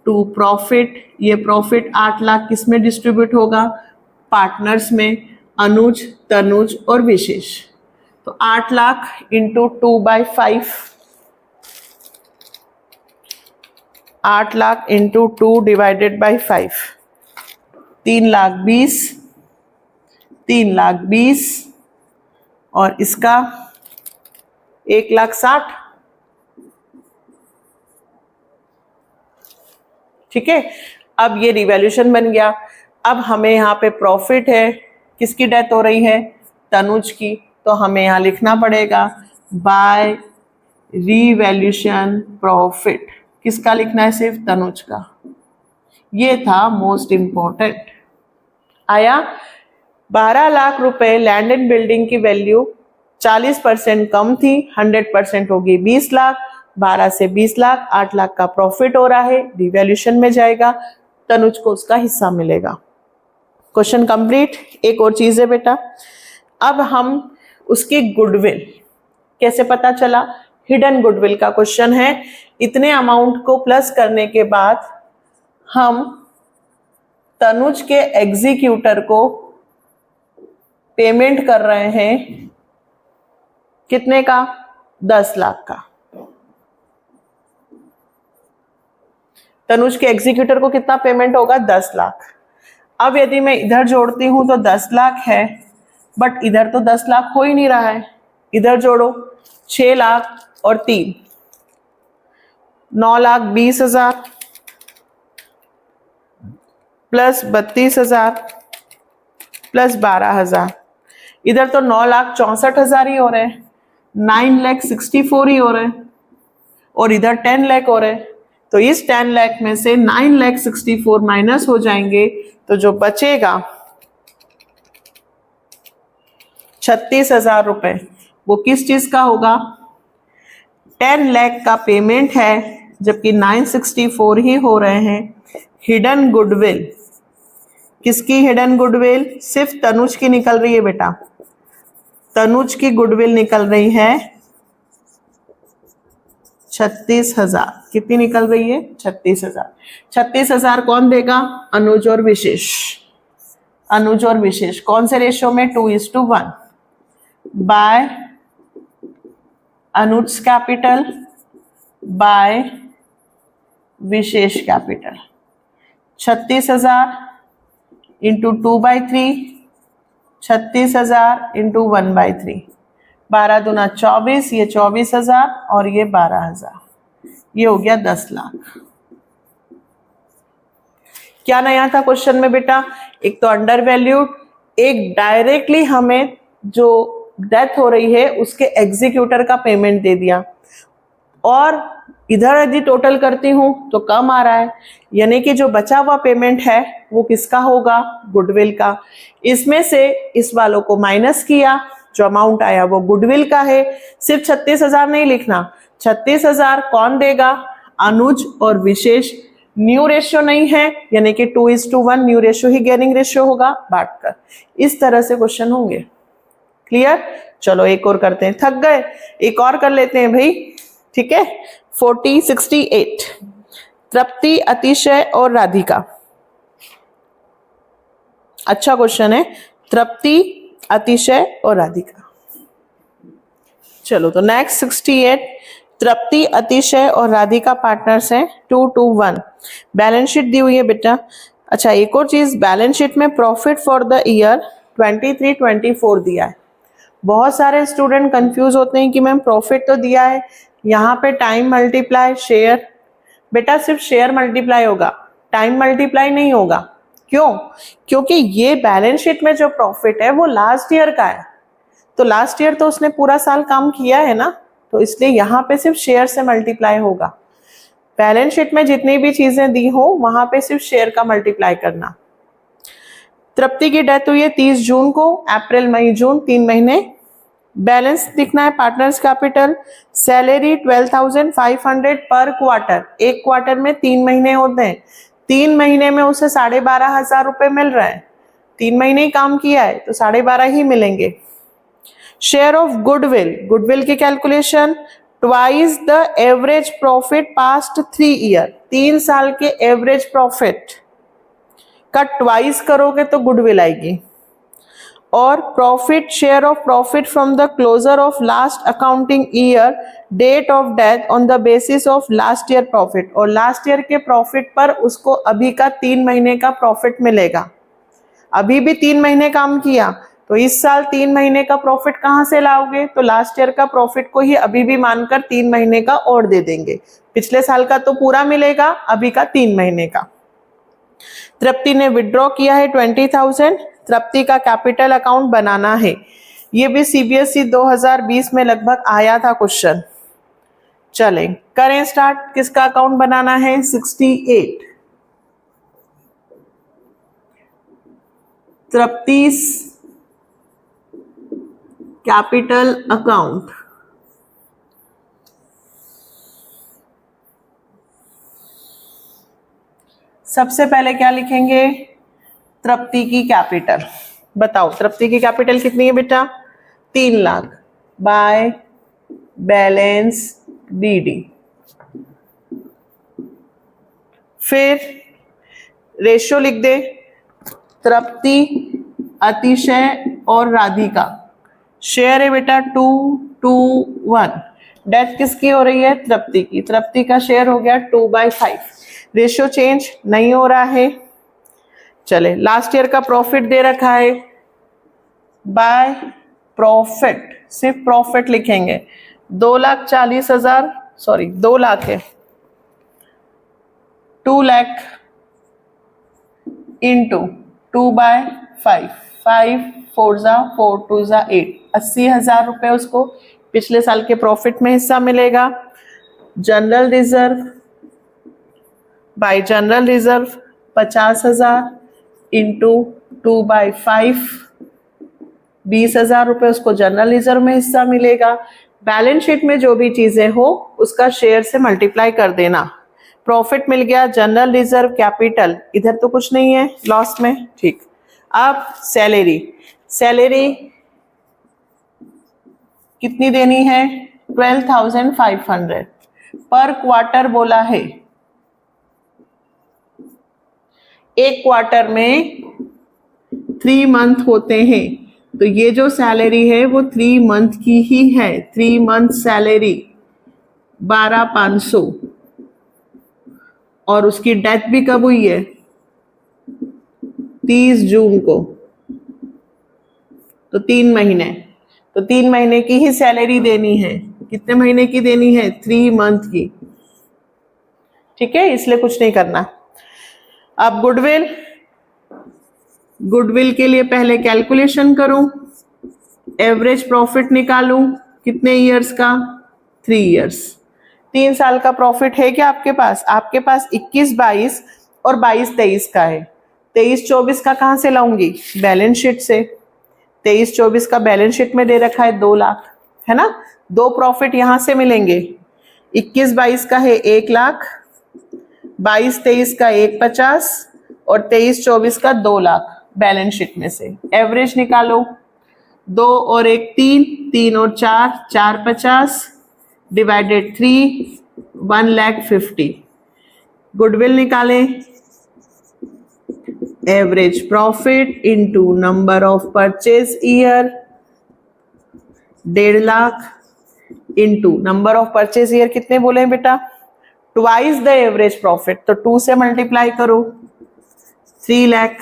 [SPEAKER 1] टू प्रॉफिट, ये प्रॉफिट 8 लाख किस में डिस्ट्रीब्यूट होगा, पार्टनर्स में, अनुज तनुज और विशेष। तो 8 lakh into 2/5, 8 lakh into 2 divided by 5, 3,20,000, 3,20,000 और इसका 1,60,000। ठीक है, अब ये रिवैल्यूएशन बन गया। अब हमें यहाँ पे प्रॉफिट है, किसकी डेथ हो रही है, तनुज की, तो हमें यहाँ लिखना पड़ेगा बाय रिवैल्यूएशन प्रॉफिट। किसका लिखना है, सिर्फ तनुज का। ये था मोस्ट इंपॉर्टेंट। आया 12 लाख रुपए लैंड एंड बिल्डिंग की वैल्यू 40% कम थी, 100% होगी 20 लाख, 12 से 20 लाख, 8 लाख का प्रॉफिट हो रहा है, रिवैल्यूएशन में जाएगा, तनुज को उसका हिस्सा मिलेगा। Question complete. एक और चीज है बेटा, अब हम उसकी गुडविल कैसे पता चला, हिडन गुडविल का क्वेश्चन है। इतने अमाउंट को प्लस करने के बाद हम तनुज के एग्जीक्यूटर को पेमेंट कर रहे हैं, कितने का, 10 लाख का। तनुज के एग्जीक्यूटर को कितना पेमेंट होगा, 10 लाख। अब यदि मैं इधर जोड़ती हूं तो 10 लाख है, बट इधर तो 10 लाख हो ही नहीं रहा है। इधर जोड़ो 6 लाख और 3, 9,20,000 प्लस 32,000 प्लस 12,000। इधर तो 9,64,000 ही हो रहे हैं, 9,64,000 ही हो रहे हैं, और इधर 10 लाख हो रहे हैं। तो इस 10 लाख में से 9,64,000 माइनस हो जाएंगे, तो जो बचेगा 36,000 रुपए, वो किस चीज का होगा, 10 लाख का पेमेंट है, जबकि 964 ही हो रहे हैं। हिडन गुडविल, किसकी हिडन गुडविल, सिर्फ तनुज की निकल रही है बेटा, तनुज की गुडविल निकल रही है 36,000। कितनी निकल रही है, 36,000। 36,000 कौन देगा, अनुज और विशेष। अनुज और विशेष कौन से रेशियो में, 2:1 by Anuj capital by Vishesh capital. 36,000 into 2/3, 36,000 into 1/3, 12 दूना 24, ये 24,000 और ये 12,000, ये हो गया 10 लाख। क्या नया था क्वेश्चन में बेटा, एक तो अंडर वैल्यूड, एक डायरेक्टली हमें जो डेथ हो रही है उसके एग्जीक्यूटर का पेमेंट दे दिया, और इधर यदि टोटल करती हूं तो कम आ रहा है, यानी कि जो बचा हुआ पेमेंट है वो किसका होगा, गुडविल का। इसमें से इस वालों को माइनस किया, जो अमाउंट आया वो गुडविल का है। सिर्फ 36,000 नहीं लिखना, 36,000 कौन देगा, अनुज और विशेष। न्यू रेशियो नहीं है, यानी कि 2:1 न्यू रेशियो ही गेनिंग रेशियो होगा, बांटकर। इस तरह से क्वेश्चन होंगे। क्लियर, चलो एक और करते हैं, थक गए, एक और कर लेते हैं भाई। ठीक है, 68 तृप्ति, अतिशय और राधिका। अच्छा क्वेश्चन है, तृप्ति, अतिशय और राधिका। चलो तो नेक्स्ट 68, तृप्ति, अतिशय और राधिका पार्टनर्स हैं, 2:1। बैलेंस शीट दी हुई है बेटा। अच्छा एक और चीज, बैलेंस शीट में प्रॉफिट फॉर द ईयर 23-24 दिया है। बहुत सारे स्टूडेंट कंफ्यूज होते हैं कि मैम प्रॉफिट तो दिया है, यहाँ पे टाइम मल्टीप्लाई शेयर। बेटा सिर्फ शेयर मल्टीप्लाई होगा, टाइम मल्टीप्लाई नहीं होगा। क्यों, क्योंकि ये बैलेंस शीट में जो प्रॉफिट है वो लास्ट ईयर का है, तो लास्ट ईयर तो उसने पूरा साल काम किया है ना, तो इसलिए यहाँ पे सिर्फ शेयर से मल्टीप्लाई होगा। बैलेंस शीट में जितनी भी चीजें दी हो वहां पे सिर्फ शेयर का मल्टीप्लाई करना। तृप्ति की डेथ हुई है 30 जून को, अप्रैल मई जून 3 महीने। बैलेंस दिखना है, पार्टनर्स कैपिटल, सैलरी 12,500 पर क्वार्टर, एक क्वार्टर में 3 महीने होते हैं, 3 महीने में उसे 12,500 रुपए मिल रहे हैं। 3 महीने ही काम किया है तो 12,500 ही मिलेंगे। शेयर ऑफ गुडविल, गुडविल की calculation, twice the average profit past 3 year, 3 साल के एवरेज प्रॉफिट का ट्वाइस करोगे तो गुडविल आएगी। और profit, share of profit from the closure of last accounting year, date of death on the basis of last year profit, और last year के profit पर उसको अभी का 3 महीने का प्रॉफिट मिलेगा। अभी भी 3 महीने काम किया तो इस साल 3 महीने का प्रॉफिट कहां से लाओगे, तो लास्ट ईयर का प्रॉफिट को ही अभी भी मानकर 3 महीने का और दे देंगे। पिछले साल का तो पूरा मिलेगा, अभी का 3 महीने का। तृप्ति ने विड्रॉ किया है 20,000, तृप्ति का कैपिटल अकाउंट बनाना है। ये भी सीबीएसई 2020 में लगभग आया था क्वेश्चन। चले करें स्टार्ट। किसका अकाउंट बनाना है? 68, तृप्ति's कैपिटल अकाउंट। सबसे पहले क्या लिखेंगे? तृप्ति की कैपिटल। बताओ तृप्ति की कैपिटल कितनी है बेटा? 3 लाख बाय बैलेंस बीडी। फिर रेशियो लिख दे, तृप्ति, अतिशय और राधिका। शेयर है बेटा 2:1। डेथ किसकी हो रही है? तृप्ति की। तृप्ति का शेयर हो गया 2/5। रेशियो चेंज नहीं हो रहा है। चले लास्ट ईयर का प्रॉफिट दे रखा है, बाय प्रॉफिट, सिर्फ प्रॉफिट लिखेंगे। 2,40,000, सॉरी 2 लाख है, 2 लाख इंटू 2/5, 5 4 जा 4 2 जा 8, 80,000 रुपए उसको पिछले साल के प्रॉफिट में हिस्सा मिलेगा। General reserve bye general reserve 50,000 into 2/5, 20,000 रुपए उसको जनरल रिजर्व में हिस्सा मिलेगा। बैलेंस शीट में जो भी चीजें हो उसका शेयर से मल्टीप्लाई कर देना। प्रॉफिट मिल गया, जनरल रिजर्व, कैपिटल, इधर तो कुछ नहीं है लॉस में, ठीक। अब सैलरी, सैलरी कितनी देनी है? 12,500 पर क्वार्टर बोला है। एक क्वार्टर में 3 मंथ होते हैं, तो ये जो सैलरी है वो 3 मंथ की ही है। 3 मंथ सैलरी 12,500, और उसकी डेथ भी कब हुई है? 30 जून को, तो 3 महीने, तो 3 महीने की ही सैलरी देनी है। कितने महीने की देनी है? 3 मंथ की, ठीक है, इसलिए कुछ नहीं करना। अब गुडविल, गुडविल के लिए पहले कैलकुलेशन करूं, एवरेज प्रॉफिट निकालूं, कितने ईयर्स का? 3 ईयर्स। 3 साल का प्रॉफिट है क्या आपके पास? आपके पास 21-22 और 22-23 का है। 23-24 का कहां से लाऊंगी? बैलेंस शीट से। 23-24 का बैलेंस शीट में दे रखा है 2 लाख, है ना। 2 प्रॉफिट यहां से मिलेंगे। 21-22 का है 1 लाख, 22-23 का 1,50 और 23-24 का 2 लाख बैलेंस शीट में से। एवरेज निकालो, 2 और 1 3, 3 और 4 4,50 डिवाइडेड 3, 1,50,000। गुडविल निकालें, average profit into number of purchase year, 1.5 lakh into number of purchase year कितने बोले हैं बेटा? ट्वाइस द एवरेज प्रॉफिट, तो 2 से मल्टीप्लाई करो, 3 लाख।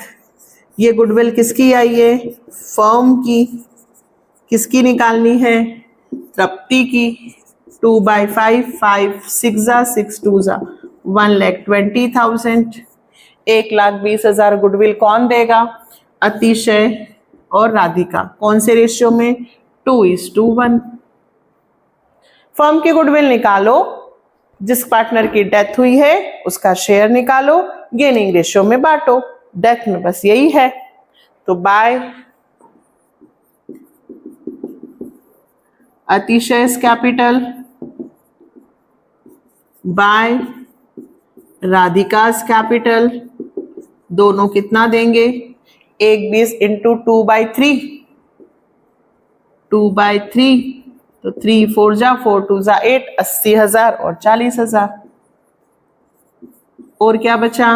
[SPEAKER 1] ये गुडविल किसकी आई है? फर्म की। किसकी निकालनी है? तृप्ति की। 2/5, 5 6 जा 6 2 जा 1,20,000। 1,20,000 गुडविल कौन देगा? अतिशय और राधिका। कौन से रेशियो में? 2:1। फर्म की गुडविल निकालो, जिस पार्टनर की डेथ हुई है उसका शेयर निकालो, गेनिंग रेशियो में बांटो। डेथ में बस यही है, तो बाय अतिशय's कैपिटल बाय राधिका's कैपिटल, दोनों कितना देंगे? 1/20 इंटू 2/3, 2/3, तो 3 4 जा 4 2 जा 8, 80,000 और 40,000। और क्या बचा?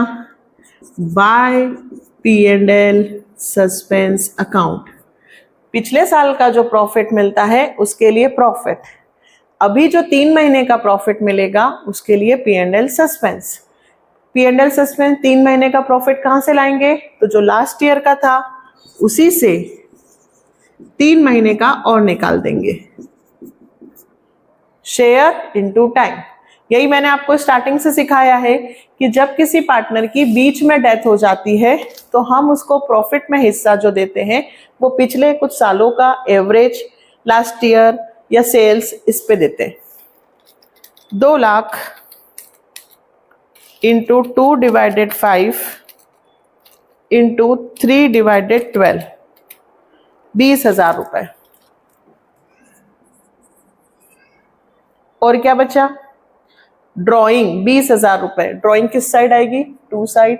[SPEAKER 1] By P&L suspense account. पिछले साल का जो प्रॉफिट मिलता है उसके लिए प्रॉफिट, अभी जो 3 महीने का प्रॉफिट मिलेगा उसके लिए P&L सस्पेंस। P&L सस्पेंस 3 महीने का प्रॉफिट कहां से लाएंगे, तो जो लास्ट ईयर का था उसी से 3 महीने का और निकाल देंगे, शेयर इनटू टाइम। यही मैंने आपको स्टार्टिंग से सिखाया है कि जब किसी पार्टनर की बीच में डेथ हो जाती है तो हम उसको प्रॉफिट में हिस्सा जो देते हैं वो पिछले कुछ सालों का एवरेज, लास्ट ईयर या सेल्स इस पे देते हैं। 2 lakh into 2 divided 5 into 3 divided 12, 20,000 रुपए। और क्या बचा, ड्राइंग 20,000 रुपए। ड्राइंग किस साइड आएगी, 2 साइड।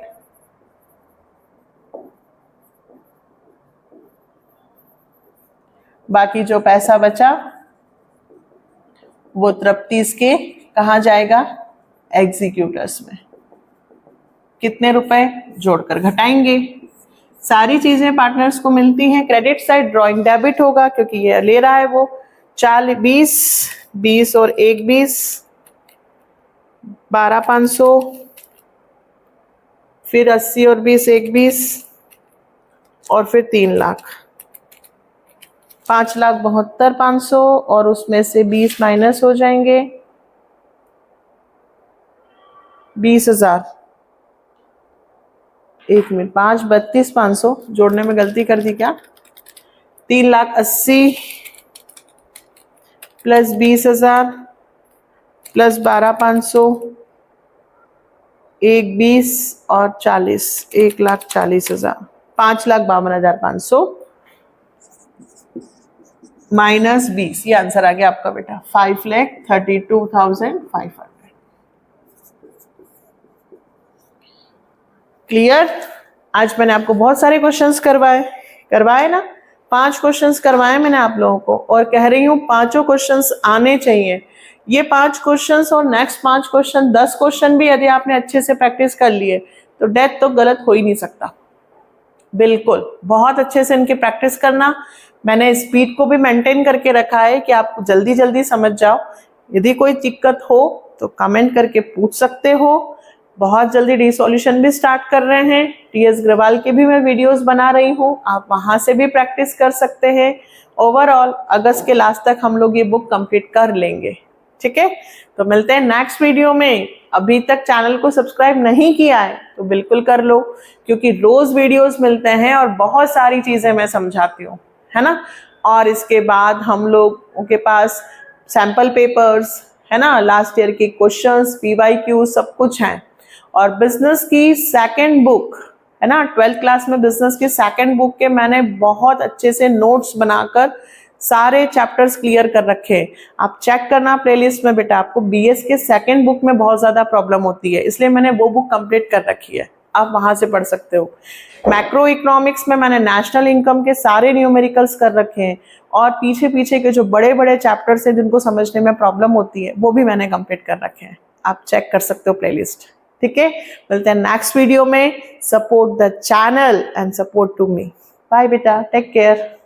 [SPEAKER 1] बाकी जो पैसा बचा वो तृप्तिस के कहाँ जाएगा, एग्जीक्यूटर्स में। कितने रुपए जोड़कर घटाएंगे, सारी चीजें पार्टनर्स को मिलती हैं। क्रेडिट साइड ड्राइंग डेबिट होगा क्योंकि ये ले रहा है वो 40, 20 और 1 20, 12,500, फिर 80 और 20 1 20 और फिर 3 लाख, 5,72,500 और उसमें से 20 माइनस हो जाएंगे, 20,000। 1 मिनट, 5,32,500 जोड़ने में गलती कर दी क्या, 3,80,000 प्लस 20,000 प्लस 12,500, 1 20 और 40, 1,40,000, 5,52,500 माइनस 20, ये आंसर आ गया आपका बेटा, 5,32,500। क्लियर। आज मैंने आपको बहुत सारे क्वेश्चंस करवाए ना, 5 क्वेश्चंस करवाए मैंने आप लोगों को, और कह रही हूँ 5 क्वेश्चंस आने चाहिए। ये 5 क्वेश्चंस और नेक्स्ट 5 क्वेश्चन, 10 क्वेश्चन भी यदि आपने अच्छे से प्रैक्टिस कर लिए तो डेथ तो गलत हो ही नहीं सकता। बिल्कुल बहुत अच्छे से इनकी प्रैक्टिस करना। मैंने स्पीड को भी मेंटेन करके रखा है कि आप जल्दी जल्दी समझ जाओ। यदि कोई दिक्कत हो तो कमेंट करके पूछ सकते हो। बहुत जल्दी रिसोल्यूशन भी स्टार्ट कर रहे हैं, टीएस ग्रेवाल के भी मैं वीडियोस बना रही हूँ, आप वहां से भी प्रैक्टिस कर सकते हैं। ओवरऑल अगस्त के लास्ट तक हम लोग ये बुक कंप्लीट कर लेंगे, ठीक है। तो मिलते हैं नेक्स्ट वीडियो में। अभी तक चैनल को सब्सक्राइब नहीं किया है तो बिल्कुल कर लो, क्योंकि रोज वीडियोस मिलते हैं और बहुत सारी चीजें मैं समझाती हूँ, है ना। और इसके बाद हम लोगों के पास सैंपल पेपर्स है ना, लास्ट ईयर के क्वेश्चंस, PYQ सब कुछ हैं। और बिजनेस की सेकंड बुक है ना, 12th क्लास में बिजनेस की सेकंड बुक के मैंने बहुत अच्छे से नोट्स बनाकर सारे चैप्टर्स क्लियर कर रखे हैं। आप चेक करना प्लेलिस्ट में बेटा, आपको BS के सेकंड बुक में बहुत ज्यादा प्रॉब्लम होती है, इसलिए मैंने वो बुक कंप्लीट कर रखी है, आप वहां से पढ़ सकते हो। मैक्रो इकोनॉमिक्स में मैंने नेशनल इनकम के सारे न्यूमेरिकल्स कर रखे हैं, और पीछे पीछे के जो बड़े बड़े चैप्टर्स हैं जिनको समझने में प्रॉब्लम होती है वो भी मैंने कंप्लीट कर रखे हैं, आप चेक कर सकते हो प्लेलिस्ट, ठीक है। मिलते हैं नेक्स्ट वीडियो में। Support the channel and support to me. Bye बेटा, टेक केयर।